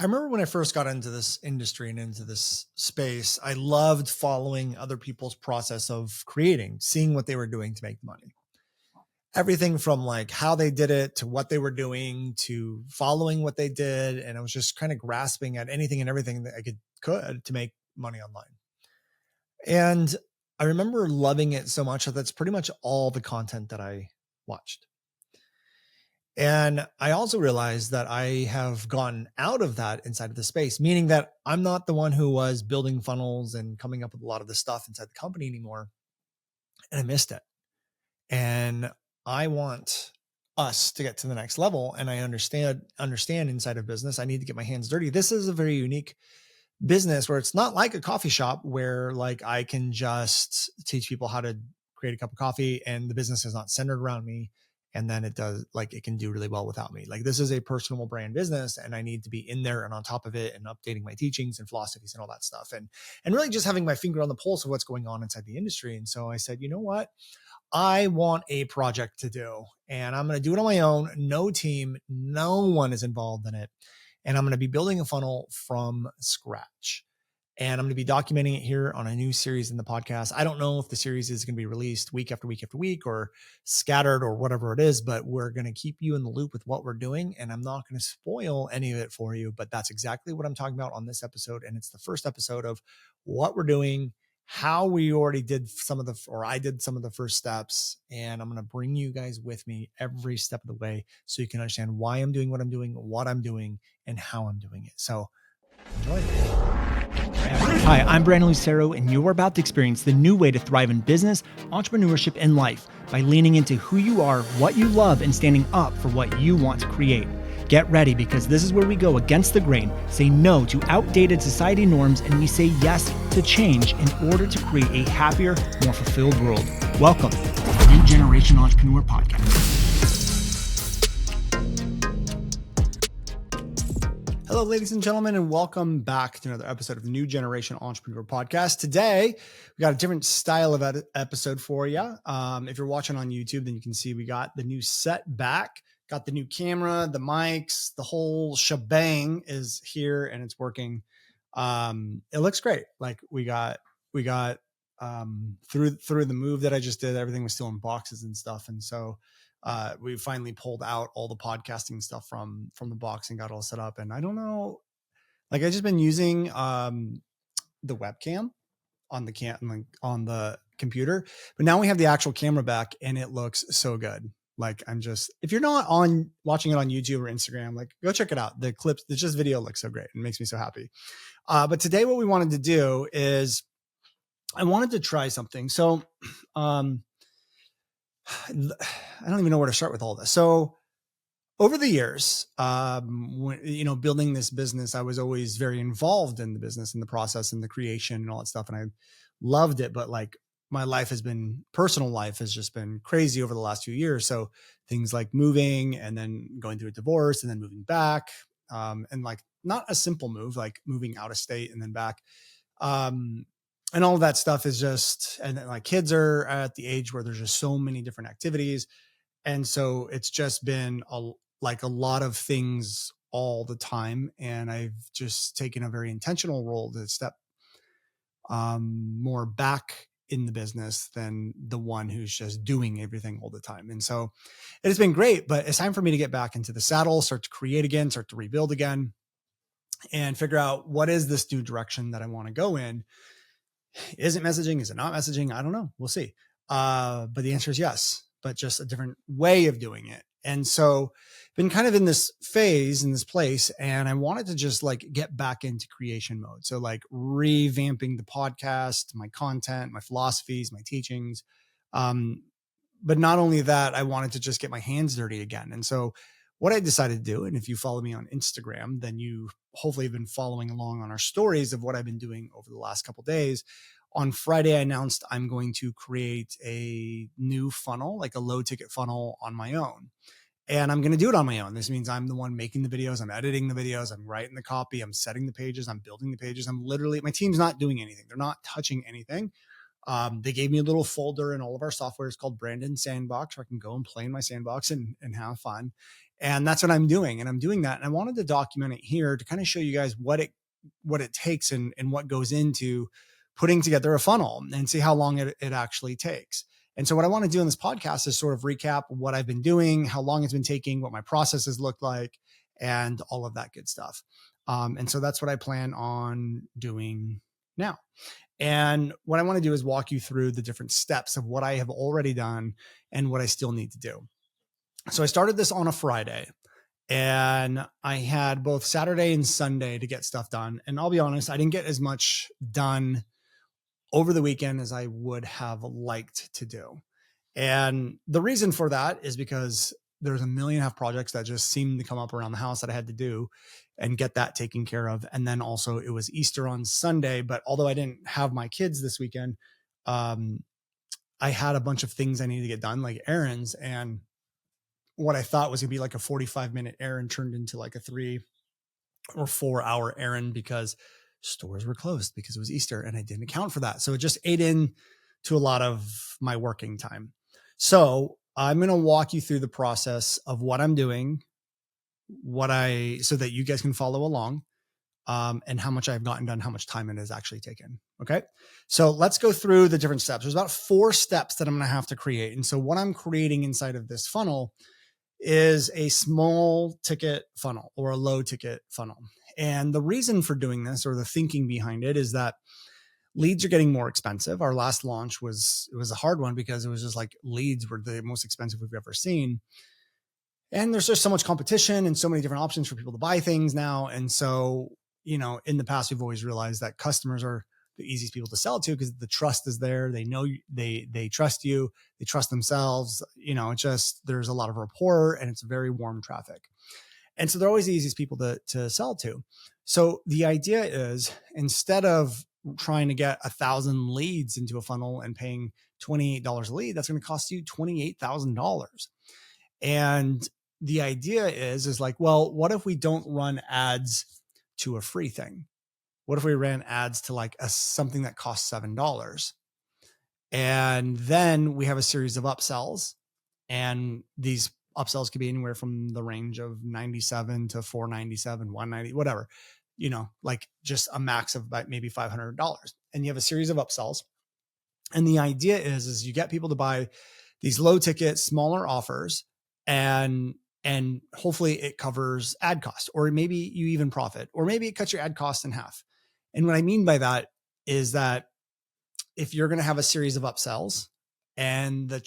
I remember when I first got into this industry and into this space, I loved following other people's process of creating, seeing what they were doing to make money. Everything from like how they did it to what they were doing to following what they did. And I was just kind of grasping at anything and everything that I could to make money online. And I remember loving it so much that that's pretty much all the content that I watched. And I also realized that I have gone out of that inside of the space, meaning that I'm not the one who was building funnels and coming up with a lot of the stuff inside the company anymore. And I missed it. And I want us to get to the next level. And I understand inside of business, I need to get my hands dirty. This is a very unique business where it's not like a coffee shop where like I can just teach people how to create a cup of coffee and the business is not centered around me. And then it does like it can do really well without me. Like this is a personal brand business and I need to be in there and on top of it and updating my teachings and philosophies and all that stuff. And really just having my finger on the pulse of what's going on inside the industry. And so I said, you know what? I want a project to do and I'm going to do it on my own. No team, no one is involved in it. And I'm going to be building a funnel from scratch. And I'm going to be documenting it here on a new series in the podcast. I don't know if the series is going to be released week after week after week or scattered or whatever it is, but we're going to keep you in the loop with what we're doing. And I'm not going to spoil any of it for you, but that's exactly what I'm talking about on this episode. And it's the first episode of what we're doing, how we already did I did some of the first steps. And I'm going to bring you guys with me every step of the way so you can understand why I'm doing what I'm doing, and how I'm doing it. So enjoy. Hi, I'm Brandon Lucero, and you're about to experience the new way to thrive in business, entrepreneurship, and life by leaning into who you are, what you love, and standing up for what you want to create. Get ready because this is where we go against the grain, say no to outdated society norms, and we say yes to change in order to create a happier, more fulfilled world. Welcome to the New Generation Entrepreneur Podcast. Hello, ladies and gentlemen, and welcome back to another episode of the New Generation Entrepreneur Podcast. Today, we got a different style of episode for you. If you're watching on YouTube, then you can see we got the new set back, got the new camera, the mics, the whole shebang is here and it's working. It looks great. Like we got through the move that I just did, everything was still in boxes and stuff, and so. We finally pulled out all the podcasting stuff from the box and got all set up. And I don't know, like I just been using the webcam on the computer, but now we have the actual camera back and it looks so good. Like if you're not watching it on YouTube or Instagram, like go check it out. The clips, it's just video looks so great. It makes me so happy. But today what we wanted to do is I wanted to try something. So, I don't even know where to start with all this. So over the years, building this business, I was always very involved in the business and the process and the creation and all that stuff. And I loved it. But like my personal life has just been crazy over the last few years. So things like moving and then going through a divorce and then moving back. And like not a simple move, like moving out of state and then back. And all of that stuff is just, and then like kids are at the age where there's just so many different activities. And so it's just been a lot of things all the time. And I've just taken a very intentional role to step more back in the business than the one who's just doing everything all the time. And so it has been great, but it's time for me to get back into the saddle, start to create again, start to rebuild again, and figure out what is this new direction that I want to go in. Is it messaging? Is it not messaging? I don't know. We'll see. But the answer is yes, but just a different way of doing it. And so been kind of in this phase, in this place, and I wanted to just like get back into creation mode. So like revamping the podcast, my content, my philosophies, my teachings. But not only that, I wanted to just get my hands dirty again. And so what I decided to do, and if you follow me on Instagram, then you hopefully have been following along on our stories of what I've been doing over the last couple of days. On Friday, I announced I'm going to create a new funnel, like a low ticket funnel on my own. And I'm going to do it on my own. This means I'm the one making the videos. I'm editing the videos. I'm writing the copy. I'm setting the pages. I'm building the pages. My team's not doing anything. They're not touching anything. They gave me a little folder in all of our software. It's called Brandon Sandbox, where I can go and play in my sandbox and have fun. And that's what I'm doing. And I'm doing that. And I wanted to document it here to kind of show you guys what it takes and what goes into putting together a funnel and see how long it actually takes. And so what I want to do in this podcast is sort of recap what I've been doing, how long it's been taking, what my processes look like, and all of that good stuff. And so that's what I plan on doing now. And what I want to do is walk you through the different steps of what I have already done and what I still need to do. So I started this on a Friday, and I had both Saturday and Sunday to get stuff done. And I'll be honest, I didn't get as much done over the weekend as I would have liked to do. And the reason for that is because there's 1.5 million projects that just seemed to come up around the house that I had to do and get that taken care of. And then also it was Easter on Sunday, but although I didn't have my kids this weekend, I had a bunch of things I needed to get done, like errands. And what I thought was gonna be like a 45-minute errand turned into like a 3 or 4 hour errand because stores were closed because it was Easter and I didn't account for that. So it just ate in to a lot of my working time. So I'm going to walk you through the process of what I'm doing, so that you guys can follow along, and how much I've gotten done, how much time it has actually taken. Okay. So let's go through the different steps. There's about 4 steps that I'm going to have to create. And so what I'm creating inside of this funnel is a small ticket funnel or a low ticket funnel. And the reason for doing this, or the thinking behind it, is that leads are getting more expensive. Our last launch was a hard one because it was just like leads were the most expensive we've ever seen. And there's just so much competition and so many different options for people to buy things now. And so, in the past, we've always realized that customers are the easiest people to sell to because the trust is there. They know they trust you. They trust themselves. There's a lot of rapport and it's very warm traffic. And so they're always the easiest people to sell to. So the idea is, instead of trying to get 1,000 leads into a funnel and paying $28 a lead, that's going to cost you $28,000. And the idea is like, well, what if we don't run ads to a free thing? What if we ran ads to like something that costs $7? And then we have a series of upsells, and these upsells could be anywhere from the range of 97 to 497, 190, whatever, like just a max of about maybe $500. And you have a series of upsells. And the idea is you get people to buy these low ticket, smaller offers, and hopefully it covers ad cost, or maybe you even profit, or maybe it cuts your ad cost in half. And what I mean by that is that if you're going to have a series of upsells and the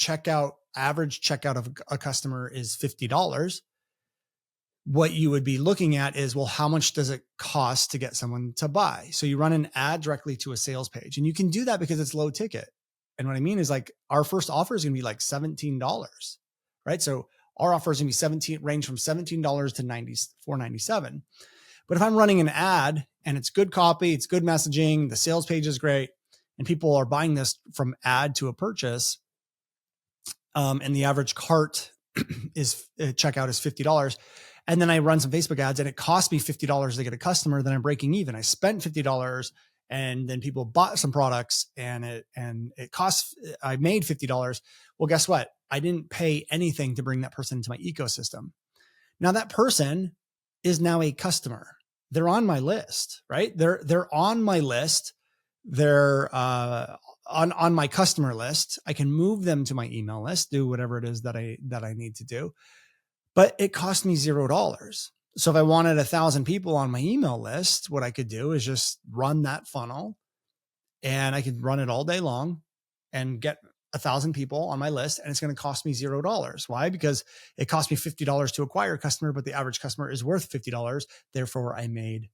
average checkout of a customer is $50, what you would be looking at is, well, how much does it cost to get someone to buy? So you run an ad directly to a sales page, and you can do that because it's low ticket. And what I mean is, like, our first offer is going to be like $17, right? So our offer is going to be range from $17 to $497. But if I'm running an ad and it's good copy, it's good messaging, the sales page is great, and people are buying this from ad to a purchase, and the average cart checkout is $50. And then I run some Facebook ads and it costs me $50 to get a customer, then I'm breaking even. I spent $50 and then people bought some products and I made $50. Well, guess what? I didn't pay anything to bring that person into my ecosystem. Now that person is now a customer. They're on my list, right? They're on my list. They're on my customer list. I can move them to my email list, do whatever it is that I need to do, but it cost me $0. So if I wanted 1,000 people on my email list, what I could do is just run that funnel, and I could run it all day long and get 1,000 people on my list, and it's going to cost me $0. Why? Because it cost me $50 to acquire a customer, but the average customer is worth $50. Therefore, I made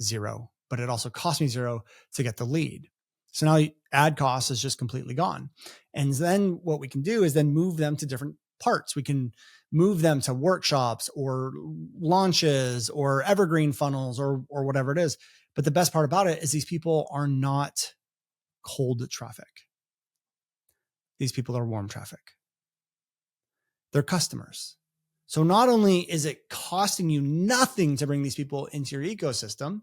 $0. But it also cost me $0 to get the lead. So now ad cost is just completely gone. And then what we can do is then move them to different parts. We can move them to workshops or launches or evergreen funnels or whatever it is. But the best part about it is these people are not cold traffic. These people are warm traffic. They're customers. So not only is it costing you nothing to bring these people into your ecosystem,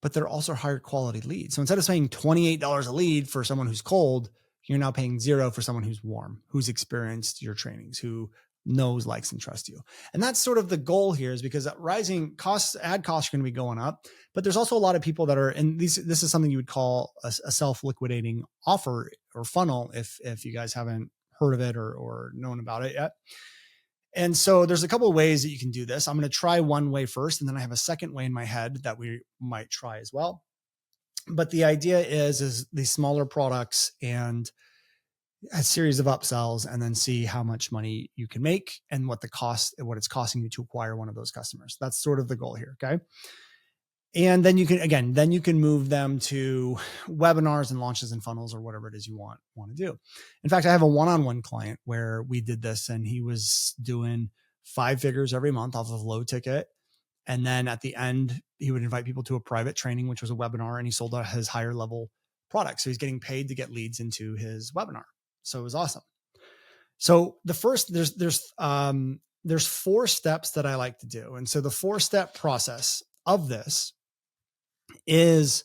but they're also higher quality leads. So instead of paying $28 a lead for someone who's cold, you're now paying $0 for someone who's warm, who's experienced your trainings, who knows, likes, and trusts you. And that's sort of the goal here, is because rising costs, ad costs are going to be going up, but there's also a lot of people that are, and this is something you would call a self-liquidating offer or funnel, if you guys haven't heard of it or known about it yet. And so there's a couple of ways that you can do this. I'm going to try one way first, and then I have a second way in my head that we might try as well. But the idea is these smaller products and a series of upsells, and then see how much money you can make and what it's costing you to acquire one of those customers. That's sort of the goal here. Okay. And then you can move them to webinars and launches and funnels, or whatever it is you want to do. In fact, I have a one-on-one client where we did this, and he was doing 5 figures every month off of low ticket. And then at the end, he would invite people to a private training, which was a webinar, and he sold his higher level product. So he's getting paid to get leads into his webinar. So it was awesome. So the first, there's 4 steps that I like to do. And so the 4-step process of this is,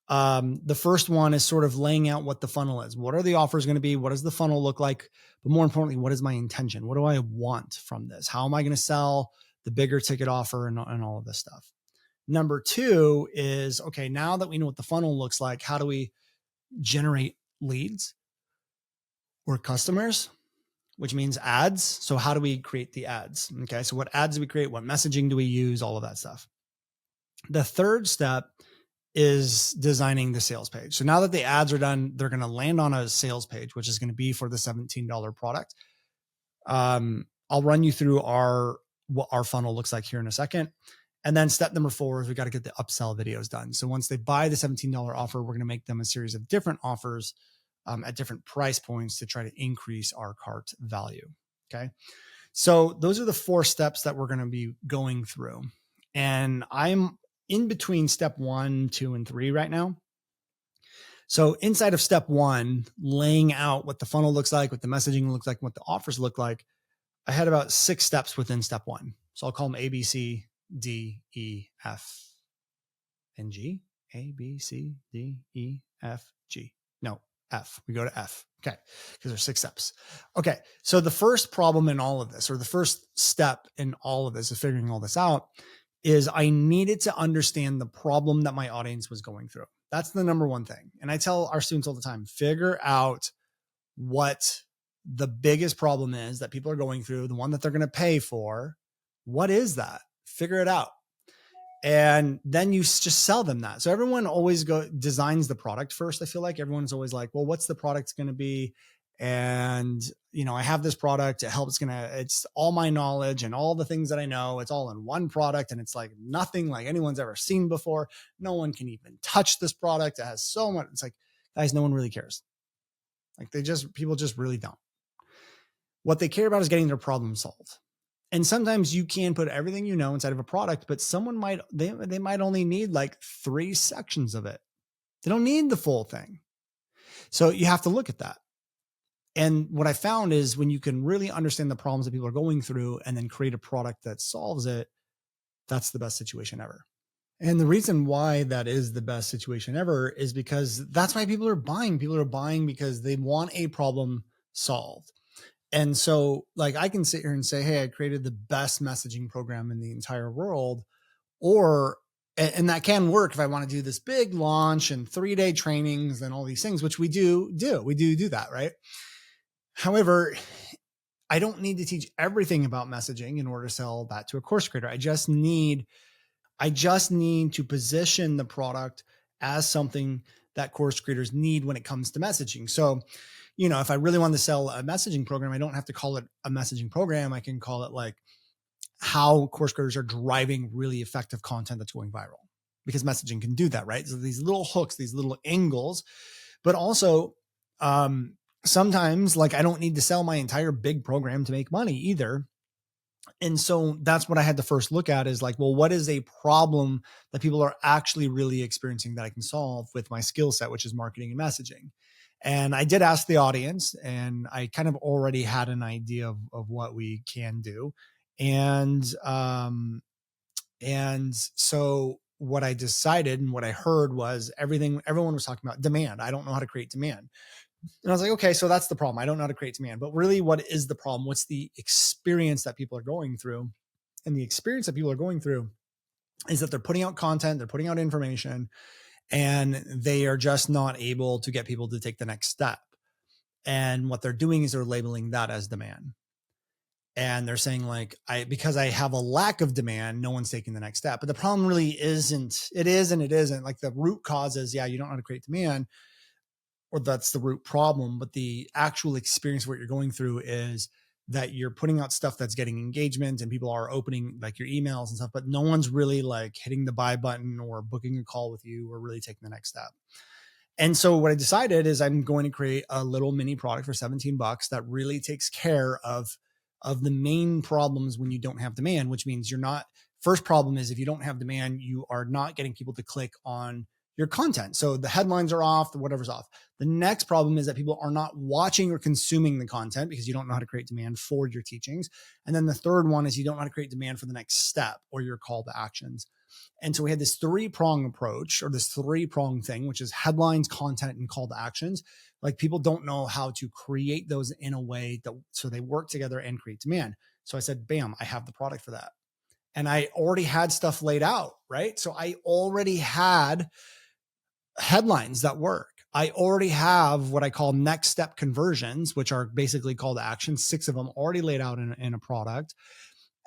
the first one is sort of laying out what the funnel is. What are the offers going to be? What does the funnel look like? But more importantly, what is my intention? What do I want from this? How am I going to sell the bigger ticket offer and all of this stuff? Number 2 is, okay, now that we know what the funnel looks like, how do we generate leads or customers, which means ads? So how do we create the ads? Okay. So what ads do we create? What messaging do we use? All of that stuff. The third step is designing the sales page. So now that the ads are done, they're going to land on a sales page, which is going to be for the $17 product. I'll run you through what our funnel looks like here in a second. And then step number 4 is we got to get the upsell videos done. So once they buy the $17 offer, we're going to make them a series of different offers at different price points to try to increase our cart value. Okay. So those are the 4 steps that we're going to be going through. And I'm in between step 1, 2, and 3 right now. So inside of step 1, laying out what the funnel looks like, what the messaging looks like, what the offers look like, I had about 6 steps within step 1. So I'll call them A, B, C, D, E, F, and G. A, B, C, D, E, F, G. No, F. We go to F. Okay. Because there's 6 steps. Okay. So the first problem in all of this, or the first step in all of this, is figuring all this out, is I needed to understand the problem that my audience was going through. That's the number one thing. And I tell our students all the time, figure out what the biggest problem is that people are going through, the one that they're going to pay for. What is that? Figure it out. And then you just sell them that. So everyone always designs the product first. I feel like everyone's always like, well, what's the product going to be? And, I have this product. It's all my knowledge and all the things that I know. It's all in one product. And it's like nothing like anyone's ever seen before. No one can even touch this product. It has so much. It's like, guys, no one really cares. Like people just really don't. What they care about is getting their problem solved. And sometimes you can put everything inside of a product, but someone might only need like 3 sections of it. They don't need the full thing. So you have to look at that. And what I found is when you can really understand the problems that people are going through and then create a product that solves it, that's the best situation ever. And the reason why that is the best situation ever is because that's why people are buying. People are buying because they want a problem solved. And so like I can sit here and say, hey, I created the best messaging program in the entire world, and that can work if I want to do this big launch and 3-day trainings and all these things, which we do that, right? However, I don't need to teach everything about messaging in order to sell that to a course creator. I just need to position the product as something that course creators need when it comes to messaging. So, if I really want to sell a messaging program, I don't have to call it a messaging program. I can call it like how course creators are driving really effective content that's going viral, because messaging can do that, right? So these little hooks, these little angles, but also, sometimes like I don't need to sell my entire big program to make money either. And so that's what I had to first look at is like, well, what is a problem that people are actually really experiencing that I can solve with my skill set, which is marketing and messaging? And I did ask the audience, and I kind of already had an idea of what we can do. And so what I decided and what I heard was everyone was talking about demand. I don't know how to create demand. And I was like, okay, so that's the problem. I don't know how to create demand. But really, what is the problem? What's the experience that people are going through? And the experience that people are going through is that they're putting out content, they're putting out information, and they are just not able to get people to take the next step. And what they're doing is they're labeling that as demand. And they're saying like, because I have a lack of demand, no one's taking the next step. But the problem really isn't, it is and it isn't. Like the root cause is, yeah, you don't know how to create demand, or that's the root problem. But the actual experience of what you're going through is that you're putting out stuff that's getting engagement and people are opening like your emails and stuff, but no one's really like hitting the buy button or booking a call with you or really taking the next step. And so what I decided is I'm going to create a little mini product for $17 that really takes care of the main problems when you don't have demand, which means you're not, first problem is if you don't have demand, you are not getting people to click on your content. So the headlines are off, whatever's off. The next problem is that people are not watching or consuming the content because you don't know how to create demand for your teachings. And then the third one is you don't know how to create demand for the next step or your call to actions. And so we had this 3-prong approach, or this 3-prong thing, which is headlines, content, and call to actions. Like people don't know how to create those in a way that so they work together and create demand. So I said, bam, I have the product for that. And I already had stuff laid out, right? So I already had headlines that work. I already have what I call next step conversions, which are basically call to action, 6 of them already laid out in a product.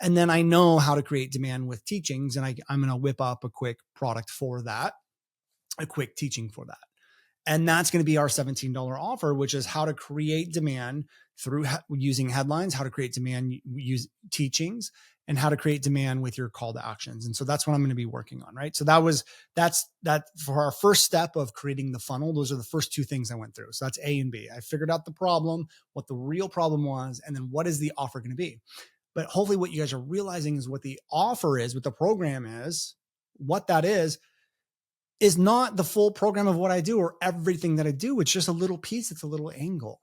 And then I know how to create demand with teachings, and I'm going to whip up a quick product for that, a quick teaching for that. And that's going to be our $17 offer, which is how to create demand through using headlines, how to create demand, use teachings, and how to create demand with your call to actions. And so that's what I'm going to be working on, right? So that's for our first step of creating the funnel. Those are the first 2 things I went through. So that's A and B. I figured out the problem, what the real problem was, and then what is the offer going to be? But hopefully what you guys are realizing is what the offer is, what the program is, what that is not the full program of what I do or everything that I do. It's just a little piece. It's a little angle.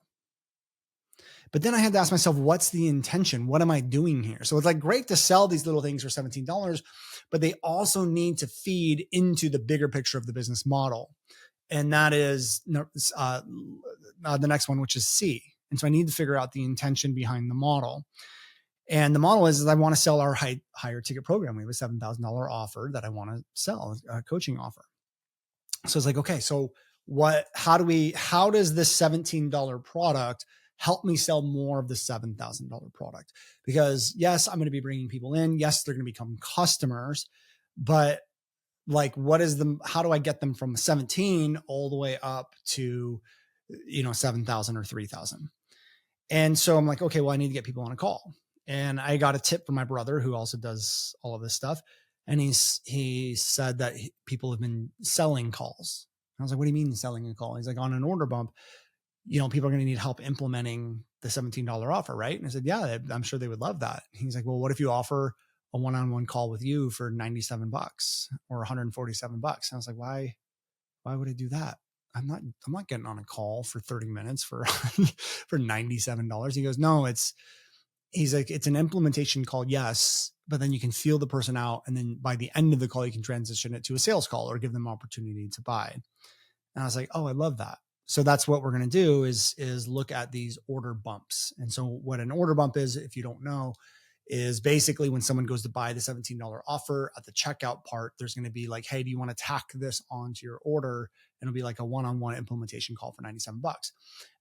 But then I had to ask myself, what's the intention? What am I doing here? So it's like great to sell these little things for $17, but they also need to feed into the bigger picture of the business model. And that is the next one, which is C. And so I need to figure out the intention behind the model. And the model is I want to sell our higher ticket program. We have a $7,000 offer that I want to sell, a coaching offer. So it's like, okay, so how does this $17 product help me sell more of the $7,000 product? Because yes, I'm going to be bringing people in. Yes, they're going to become customers, but like, how do I get them from 17 all the way up to, 7,000 or 3,000? And so I'm like, okay, well, I need to get people on a call. And I got a tip from my brother who also does all of this stuff. And he said that people have been selling calls. I was like, what do you mean selling a call? He's like, on an order bump, people are going to need help implementing the $17 offer, right? And I said, yeah, I'm sure they would love that. He's like, well, what if you offer a one-on-one call with you for $97 or $147? And I was like, why would I do that? I'm not getting on a call for 30 minutes for for $97. He goes, no, he's like, it's an implementation call, yes, but then you can feel the person out. And then by the end of the call, you can transition it to a sales call or give them opportunity to buy. And I was like, oh, I love that. So that's what we're going to do is look at these order bumps. And so what an order bump is, if you don't know, is basically when someone goes to buy the $17 offer at the checkout part, there's going to be like, hey, do you want to tack this onto your order? And it'll be like a one-on-one implementation call for $97.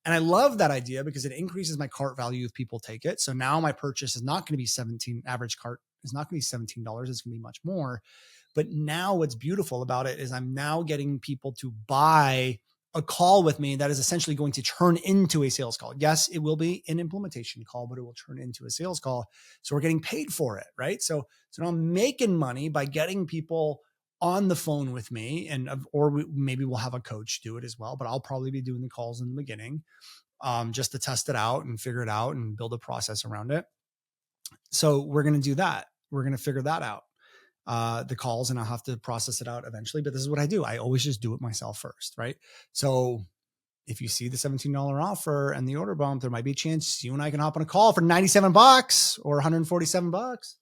And I love that idea because it increases my cart value if people take it. So now my purchase is not going to be 17, average cart is not going to be $17. It's going to be much more. But now what's beautiful about it is I'm now getting people to buy a call with me that is essentially going to turn into a sales call. Yes, it will be an implementation call, but it will turn into a sales call. So we're getting paid for it, right? So now I'm making money by getting people on the phone with me, maybe we'll have a coach do it as well, but I'll probably be doing the calls in the beginning, just to test it out and figure it out and build a process around it. So we're going to do that. We're going to figure that out. The calls, and I'll have to process it out eventually, but this is what I do. I always just do it myself first, right? So if you see the $17 offer and the order bump, there might be a chance you and I can hop on a call for $97 or $147.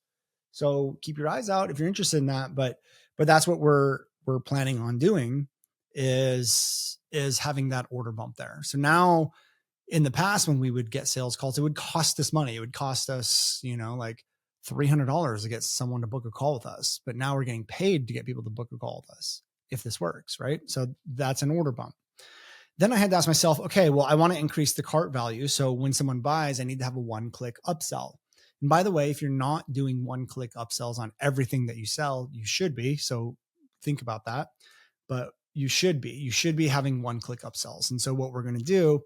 So keep your eyes out if you're interested in that. But that's what we're planning on doing is is having that order bump there. So now in the past, when we would get sales calls, it would cost us money. It would cost us, like $300 to get someone to book a call with us. But now we're getting paid to get people to book a call with us if this works, right? So that's an order bump. Then I had to ask myself, okay, well, I want to increase the cart value. So when someone buys, I need to have a one-click upsell. And by the way, if you're not doing one-click upsells on everything that you sell, you should be. So think about that. But you should be having one-click upsells. And so what we're going to do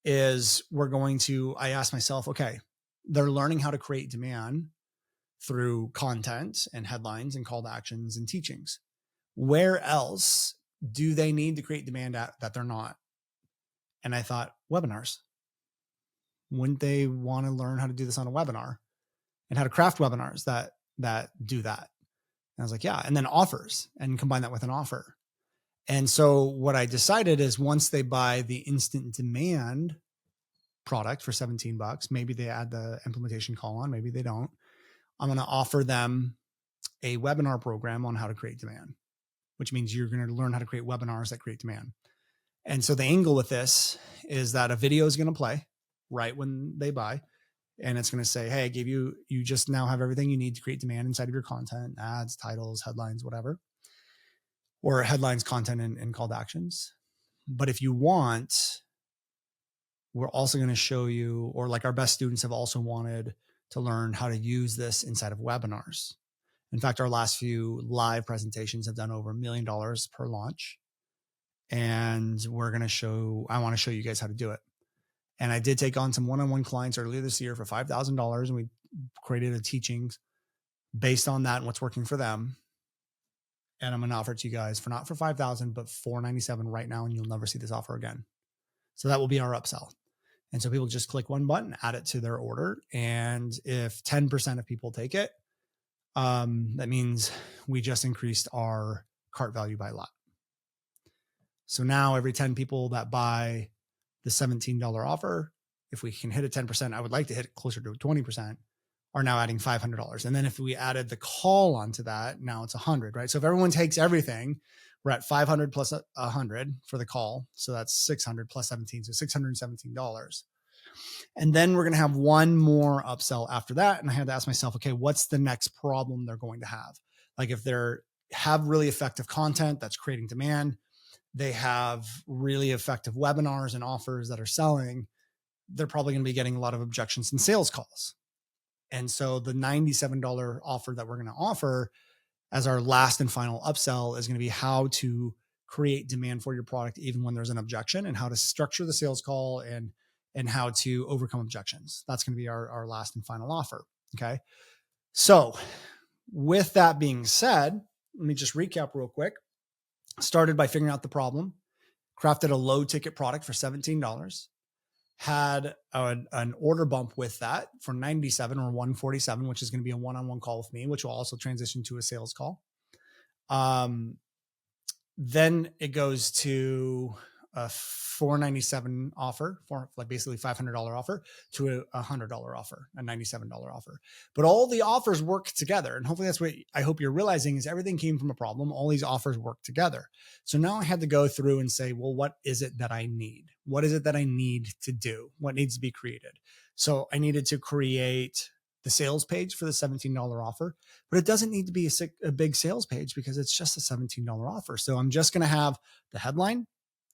is I asked myself, okay, they're learning how to create demand through content and headlines and call to actions and teachings. Where else do they need to create demand that they're not? And I thought, webinars. Wouldn't they want to learn how to do this on a webinar and how to craft webinars that do that? And I was like, yeah. And then offers, and combine that with an offer. And so what I decided is, once they buy the instant demand product for $17, maybe they add the implementation call on, maybe they don't. I'm going to offer them a webinar program on how to create demand, which means you're going to learn how to create webinars that create demand. And so the angle with this is that a video is going to play right when they buy. And it's going to say, hey, you just now have everything you need to create demand inside of your content, ads, titles, headlines, whatever, or headlines, content, and call to actions. But if you want, we're also going to show you, or like our best students have also wanted to learn how to use this inside of webinars. In fact, our last few live presentations have done over $1 million per launch. And I want to show you guys how to do it. And I did take on some one-on-one clients earlier this year for $5,000. And we created a teachings based on that and what's working for them. And I'm going to offer it to you guys not for $5,000, but $497 right now. And you'll never see this offer again. So that will be our upsell. And so people just click one button, add it to their order. And if 10% of people take it, that means we just increased our cart value by a lot. So now every 10 people that buy the $17 offer, if we can hit a 10%, I would like to hit closer to 20%, are now adding $500. And then if we added the call onto that, now it's 100, right? So if everyone takes everything, we're at 500 plus 100 for the call. So that's 600 plus 17. So $617. And then we're going to have one more upsell after that. And I had to ask myself, okay, what's the next problem they're going to have? Like if they're have really effective content that's creating demand, they have really effective webinars and offers that are selling, they're probably going to be getting a lot of objections and sales calls. And so the $97 offer that we're going to offer as our last and final upsell is going to be how to create demand for your product, even when there's an objection, and how to structure the sales call and how to overcome objections. That's going to be our last and final offer. Okay. So with that being said, let me just recap real quick. Started by figuring out the problem, crafted a low ticket product for $17, had an order bump with that for $97 or $147, which is going to be a one-on-one call with me, which will also transition to a sales call. Then it goes to a $497 offer, for like basically $500 offer, to a $100 offer, a $97 offer. But all the offers work together. And hopefully that's what I hope you're realizing is everything came from a problem. All these offers work together. So now I had to go through and say, well, what is it that I need? What is it that I need to do? What needs to be created? So I needed to create the sales page for the $17 offer, but it doesn't need to be a big sales page because it's just a $17 offer. So I'm just going to have the headline,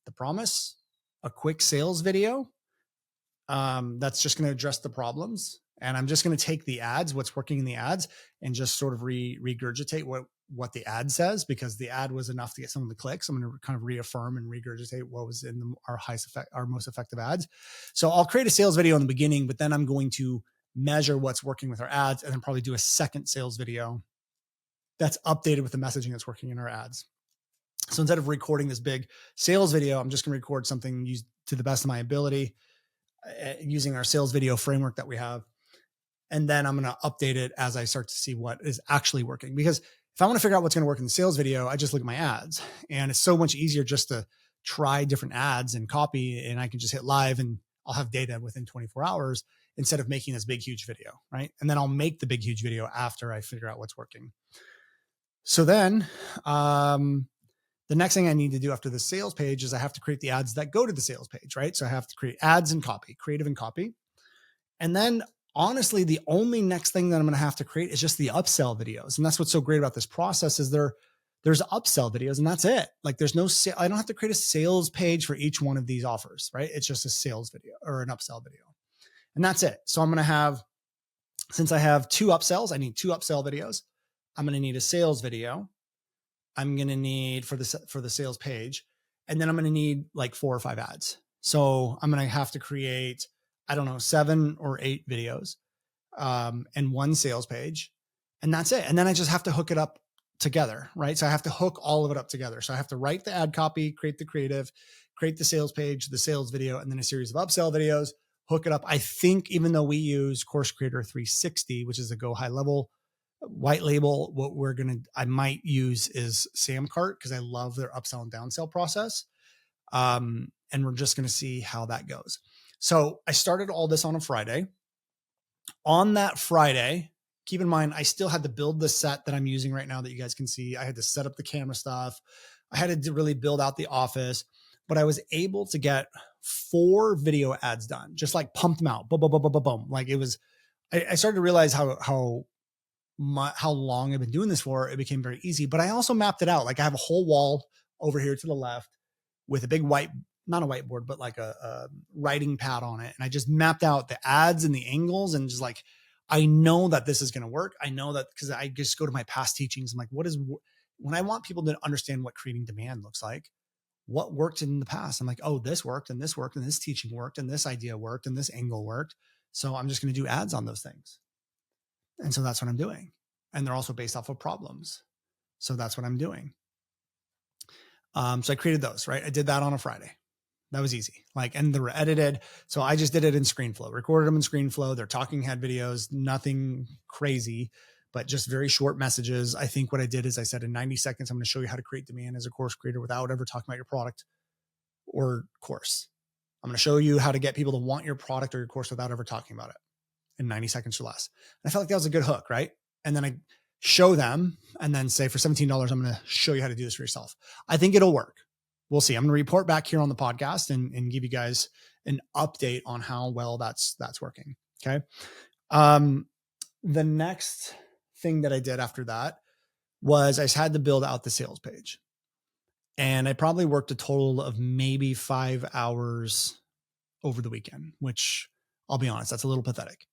the promise, a quick sales video that's just going to address the problems. And I'm just going to take the ads, what's working in the ads, and just sort of regurgitate what the ad says, because the ad was enough to get some of the clicks. I'm going to kind of reaffirm and regurgitate what was in our most effective ads. So I'll create a sales video in the beginning, but then I'm going to measure what's working with our ads and then probably do a second sales video that's updated with the messaging that's working in our ads. So instead of recording this big sales video, I'm just going to record something used to the best of my ability using our sales video framework that we have. And then I'm going to update it as I start to see what is actually working. Because if I want to figure out what's going to work in the sales video, I just look at my ads, and it's so much easier just to try different ads and copy, and I can just hit live and I'll have data within 24 hours instead of making this big, huge video, right? And then I'll make the big, huge video after I figure out what's working. So then, The next thing I need to do after the sales page is I have to create the ads that go to the sales page, right? So I have to create ads and copy, creative and copy. And then honestly, the only next thing that I'm going to have to create is just the upsell videos. And that's what's so great about this process is there's upsell videos and that's it. Like there's no, I don't have to create a sales page for each one of these offers, right? It's just a sales video or an upsell video. And that's it. So I'm going to have, since I have 2 upsells, I need 2 upsell videos. I'm going to need a sales video. I'm going to need for the sales page. And then I'm going to need like 4 or 5 ads. So I'm going to have to create, I don't know, 7 or 8 videos, and 1 sales page. And that's it. And then I just have to hook it up together, right? So I have to hook all of it up together. So I have to write the ad copy, create the creative, create the sales page, the sales video, and then a series of upsell videos, hook it up. I think even though we use Course Creator 360, which is a go high level white label, what I might use is Samcart because I love their upsell and downsell process. And we're just going to see how that goes. So I started all this on a Friday. On that Friday, keep in mind, I still had to build the set that I'm using right now that you guys can see. I had to set up the camera stuff. I had to really build out the office, but I was able to get 4 video ads done, just like pumped them out. Boom, boom, boom, boom, boom, boom. Like it was, I started to realize how long I've been doing this for. It became very easy, but I also mapped it out. Like I have a whole wall over here to the left with a big not a whiteboard, but like a writing pad on it. And I just mapped out the ads and the angles and just like, I know that this is going to work. I know that because I just go to my past teachings. I'm like, when I want people to understand what creating demand looks like, what worked in the past? I'm like, oh, this worked and this worked and this teaching worked and this idea worked and this angle worked. So I'm just going to do ads on those things. And so that's what I'm doing. And they're also based off of problems. So that's what I'm doing. So I created those, right? I did that on a Friday. That was easy. And they were edited. So I just did it in ScreenFlow, recorded them in ScreenFlow. They're talking head videos, nothing crazy, but just very short messages. I think what I did is I said in 90 seconds, I'm going to show you how to create demand as a course creator without ever talking about your product or course. I'm going to show you how to get people to want your product or your course without ever talking about it in 90 seconds or less. And I felt like that was a good hook, right? And then I show them and then say for $17, I'm going to show you how to do this for yourself. I think it'll work. We'll see. I'm going to report back here on the podcast and give you guys an update on how well that's working. Okay. The next thing that I did after that was I just had to build out the sales page. And I probably worked a total of maybe 5 hours over the weekend, which I'll be honest, that's a little pathetic.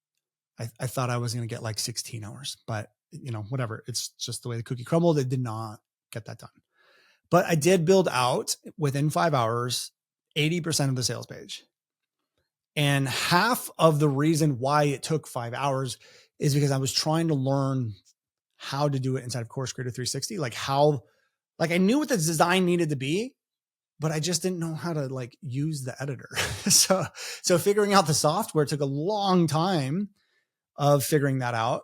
I thought I was going to get like 16 hours, but whatever. It's just the way the cookie crumbled. It did not get that done. But I did build out within 5 hours, 80% of the sales page. And half of the reason why it took 5 hours is because I was trying to learn how to do it inside of Course Creator 360. I knew what the design needed to be, but I just didn't know how to use the editor. So figuring out the software took a long time of figuring that out.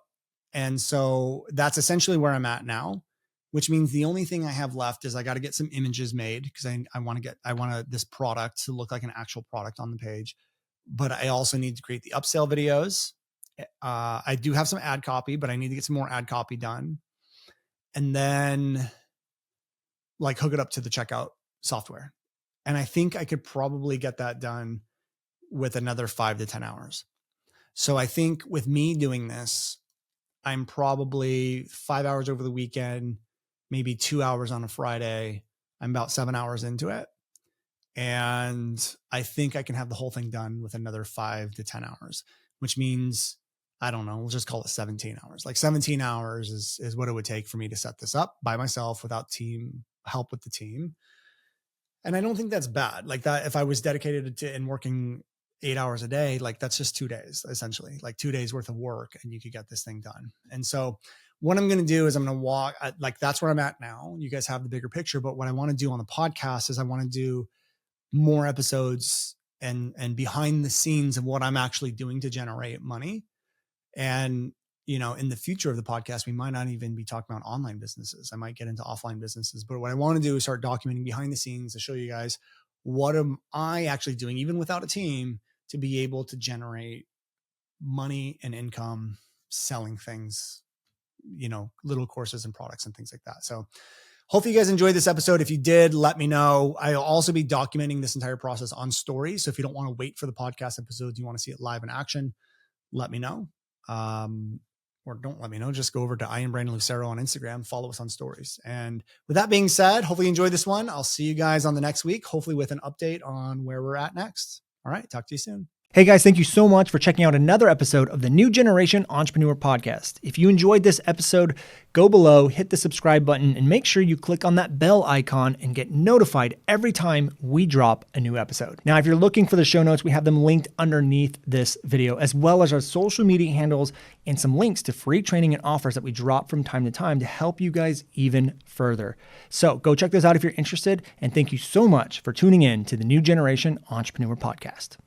And so that's essentially where I'm at now, which means the only thing I have left is I got to get some images made because I want this product to look like an actual product on the page, but I also need to create the upsell videos. I do have some ad copy, but I need to get some more ad copy done and then hook it up to the checkout software. And I think I could probably get that done with another 5 to 10 hours. So I think with me doing this, I'm probably 5 hours over the weekend, maybe 2 hours on a Friday. I'm about 7 hours into it. And I think I can have the whole thing done with another 5 to 10 hours, which means, I don't know, we'll just call it 17 hours. 17 hours is what it would take for me to set this up by myself without help with the team. And I don't think that's bad. That, if I was dedicated to and working 8 hours a day, that's just 2 days, essentially, 2 days worth of work, and you could get this thing done. And so what I'm going to do is I'm going to walk, that's where I'm at now. You guys have the bigger picture, but what I want to do on the podcast is I want to do more episodes and behind the scenes of what I'm actually doing to generate money. And, in the future of the podcast, we might not even be talking about online businesses. I might get into offline businesses, but what I want to do is start documenting behind the scenes to show you guys what am I actually doing, even without a team, to be able to generate money and income selling things, little courses and products and things like that. So Hopefully you guys enjoyed this episode. If you did, let me know. I'll also be documenting this entire process on stories. So if you don't want to wait for the podcast episodes, you want to see it live in action, let me know. Or don't let me know. Just go over to I am Brandon Lucero on Instagram, follow us on stories. And with that being said, hopefully you enjoyed this one. I'll see you guys on the next week, hopefully with an update on where we're at next. All right. Talk to you soon. Hey guys, thank you so much for checking out another episode of the New Generation Entrepreneur Podcast. If you enjoyed this episode, go below, hit the subscribe button, and make sure you click on that bell icon and get notified every time we drop a new episode. Now, if you're looking for the show notes, we have them linked underneath this video, as well as our social media handles and some links to free training and offers that we drop from time to time to help you guys even further. So go check those out if you're interested, and thank you so much for tuning in to the New Generation Entrepreneur Podcast.